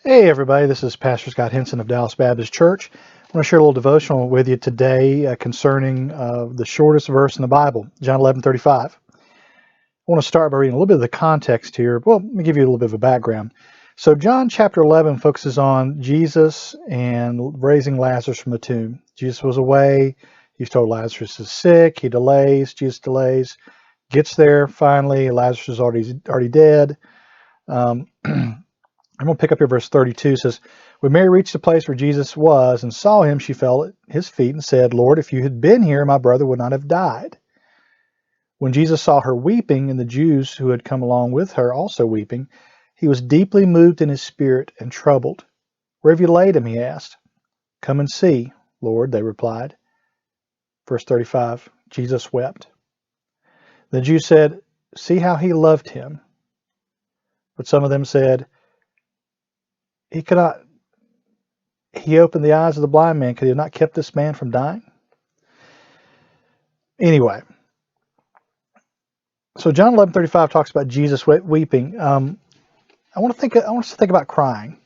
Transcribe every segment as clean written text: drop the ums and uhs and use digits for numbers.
Hey everybody, this is Pastor Scott Henson of Dallas Baptist Church. I want to share a little devotional with you today concerning the shortest verse in the Bible, John 11:35. I want to start by reading a little bit of the context here. Well, let me give you a little bit of a background. So John chapter 11 focuses on Jesus and raising Lazarus from the tomb. Jesus was away. He's told Lazarus is sick. He delays. Jesus delays. Gets there finally. Lazarus is already dead. I'm going to pick up here verse 32. It says, when Mary reached the place where Jesus was and saw him, she fell at his feet and said, Lord, if you had been here, my brother would not have died. When Jesus saw her weeping and the Jews who had come along with her also weeping, he was deeply moved in his spirit and troubled. Where have you laid him? He asked. Come and see, Lord, they replied. Verse 35, Jesus wept. The Jews said, see how he loved him. But some of them said, he opened the eyes of the blind man. Could he have not kept this man from dying? Anyway, so John 11:35 talks about Jesus weeping. I want us to think about crying.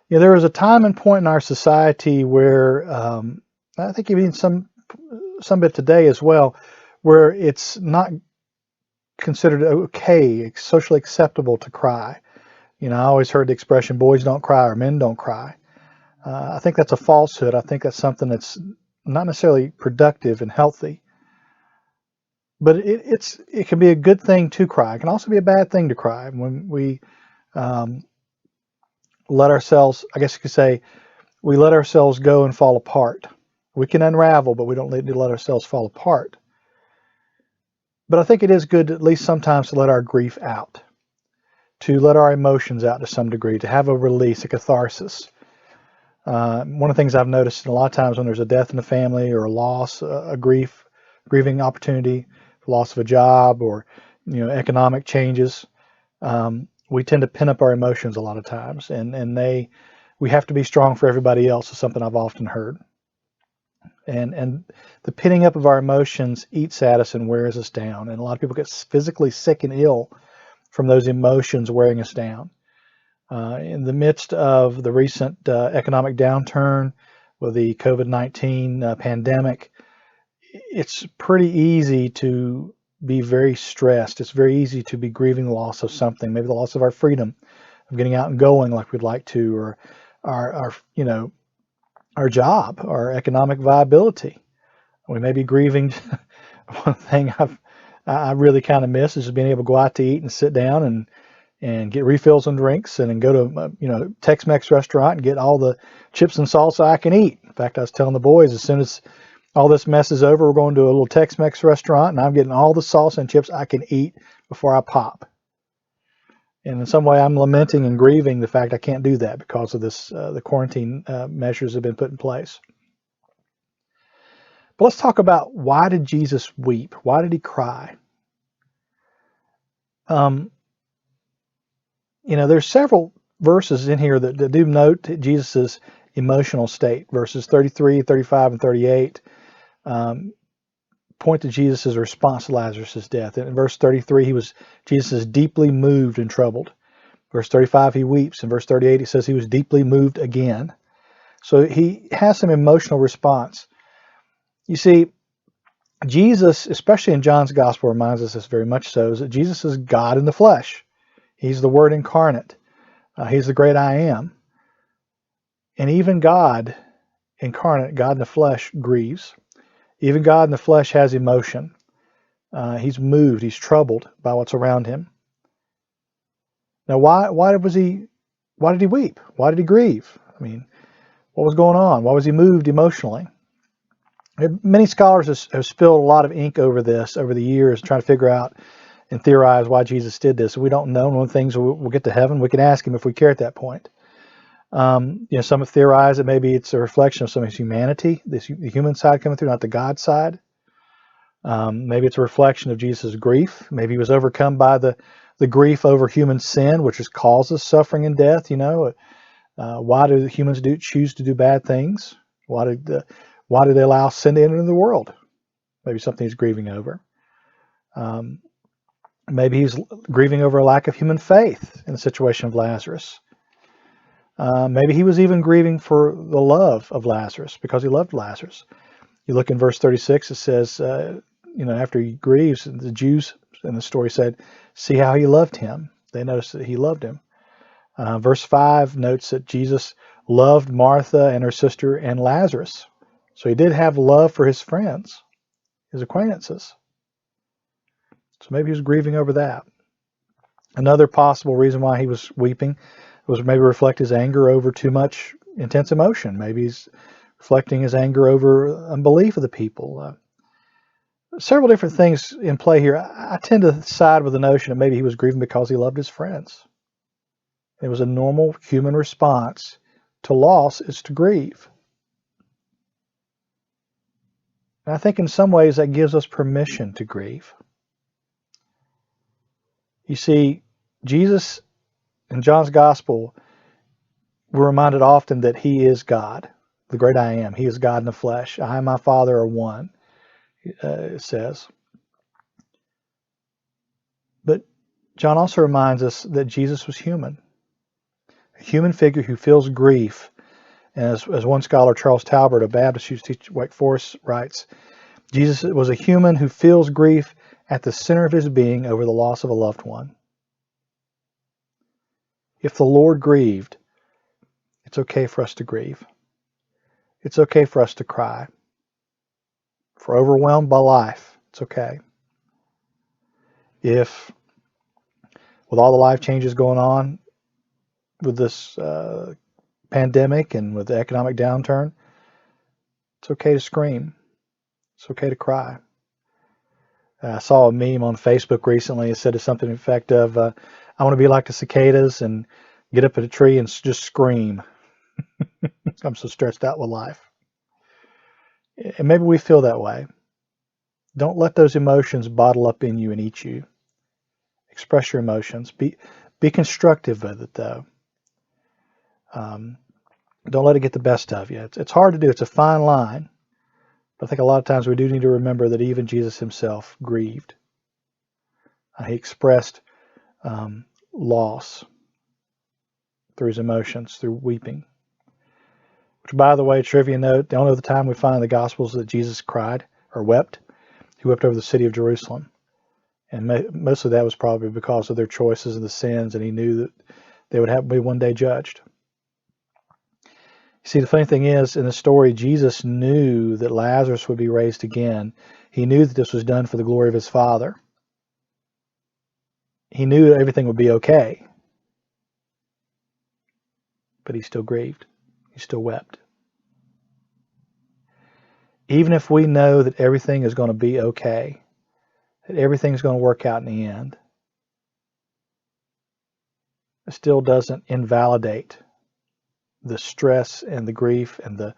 You know, there was a time and point in our society where I think even some bit today as well, where it's not considered okay, socially acceptable to cry. You know, I always heard the expression "boys don't cry" or "men don't cry." I think that's a falsehood. I think that's something that's not necessarily productive and healthy. But it can be a good thing to cry. It can also be a bad thing to cry when we let ourselves, I guess you could say, we let ourselves go and fall apart. We can unravel, but we don't need to let ourselves fall apart. But I think it is good at least sometimes to let our grief out, to let our emotions out to some degree, to have a release, a catharsis. One of the things I've noticed a lot of times when there's a death in the family or a loss, a grieving opportunity, loss of a job, or economic changes, we tend to pin up our emotions a lot of times, and we have to be strong for everybody else is something I've often heard. And the pinning up of our emotions eats at us and wears us down. And a lot of people get physically sick and ill from those emotions wearing us down. In the midst of the recent economic downturn with the COVID-19 pandemic, it's pretty easy to be very stressed. It's very easy to be grieving the loss of something, maybe the loss of our freedom, of getting out and going like we'd like to, or our job, our economic viability. We may be grieving. One thing I really kind of miss is just being able to go out to eat and sit down and get refills on drinks and then go to Tex-Mex restaurant and get all the chips and salsa I can eat. In fact, I was telling the boys as soon as all this mess is over, we're going to a little Tex-Mex restaurant and I'm getting all the salsa and chips I can eat before I pop. And in some way, I'm lamenting and grieving the fact I can't do that because of this, the quarantine measures have been put in place. But let's talk about, why did Jesus weep? Why did he cry? There's several verses in here that do note Jesus's emotional state. Verses 33, 35, and 38 point to Jesus' response to Lazarus' death. In verse 33, Jesus is deeply moved and troubled. Verse 35, he weeps. In verse 38, he says he was deeply moved again. So he has some emotional response. You see, Jesus, especially in John's gospel, reminds us this very much so, is that Jesus is God in the flesh. He's the Word incarnate. He's the great I am. And even God incarnate, God in the flesh, grieves. Even God in the flesh has emotion. He's moved. He's troubled by what's around him. Now, why did he weep? Why did he grieve? I mean, what was going on? Why was he moved emotionally? Many scholars have spilled a lot of ink over this over the years, trying to figure out and theorize why Jesus did this. We don't know. One of the things we'll get to heaven, we can ask him if we care at that point. Some have theorized that maybe it's a reflection of some of his humanity, the human side coming through, not the God side. Maybe it's a reflection of Jesus' grief. Maybe he was overcome by the grief over human sin, which causes suffering and death. Why do humans choose to do bad things? Why do they allow sin to enter into the world? Maybe something he's grieving over. Maybe he's grieving over a lack of human faith in the situation of Lazarus. Maybe he was even grieving for the love of Lazarus because he loved Lazarus. You look in verse 36, it says, after he grieves, the Jews in the story said, see how he loved him. They noticed that he loved him. Verse 5 notes that Jesus loved Martha and her sister and Lazarus. So he did have love for his friends, his acquaintances. So maybe he was grieving over that. Another possible reason why he was weeping was maybe reflect his anger over too much intense emotion. Maybe he's reflecting his anger over unbelief of the people. Several different things in play here. I tend to side with the notion that maybe he was grieving because he loved his friends. It was a normal human response to loss is to grieve. And I think in some ways that gives us permission to grieve. You see, Jesus in John's Gospel, we're reminded often that he is God, the great I am. He is God in the flesh. I and my Father are one, it says. But John also reminds us that Jesus was human, a human figure who feels grief. And as one scholar, Charles Talbert, a Baptist who teaches Wake Forest, writes, Jesus was a human who feels grief at the center of his being over the loss of a loved one. If the Lord grieved, it's okay for us to grieve. It's okay for us to cry. If we're overwhelmed by life, it's okay. If, with all the life changes going on with this pandemic and with the economic downturn, it's okay to scream. It's okay to cry. I saw a meme on Facebook recently. It said something to the effect of, I want to be like the cicadas and get up at a tree and just scream. I'm so stressed out with life. And maybe we feel that way. Don't let those emotions bottle up in you and eat you. Express your emotions. Be constructive with it, though. Don't let it get the best of you. It's hard to do. It's a fine line. But I think a lot of times we do need to remember that even Jesus himself grieved. He expressed loss through his emotions, through weeping. Which, by the way, trivia note, the only other time we find in the Gospels that Jesus cried or wept, he wept over the city of Jerusalem. And most of that was probably because of their choices and the sins, and he knew that they would have to be one day judged. You see, the funny thing is, in the story, Jesus knew that Lazarus would be raised again. He knew that this was done for the glory of his Father. He knew that everything would be okay. But he still grieved. He still wept. Even if we know that everything is going to be okay, that everything's going to work out in the end, it still doesn't invalidate the stress and the grief and the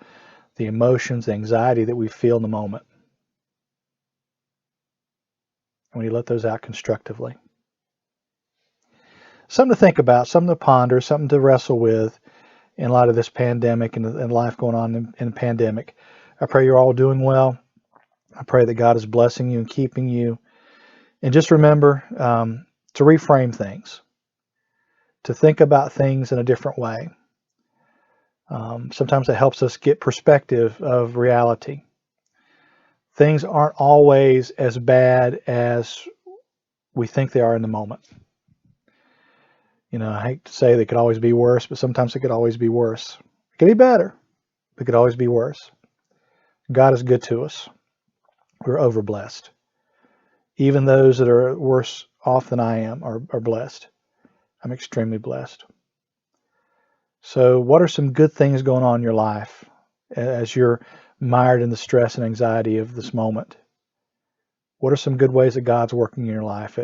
emotions, the anxiety that we feel in the moment. And we let those out constructively. Something to think about, something to ponder, something to wrestle with in light of this pandemic and life going on in the pandemic. I pray you're all doing well. I pray that God is blessing you and keeping you. And just remember to reframe things, to think about things in a different way. Sometimes it helps us get perspective of reality. Things aren't always as bad as we think they are in the moment. I hate to say they could always be worse, but sometimes it could always be worse. It could be better, but it could always be worse. God is good to us. We're overblessed. Even those that are worse off than I am are blessed. I'm extremely blessed. So what are some good things going on in your life as you're mired in the stress and anxiety of this moment? What are some good ways that God's working in your life?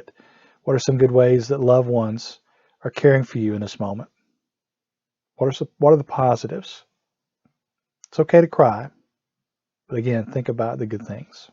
What are some good ways that loved ones are caring for you in this moment? What are the positives? It's okay to cry, but again, think about the good things.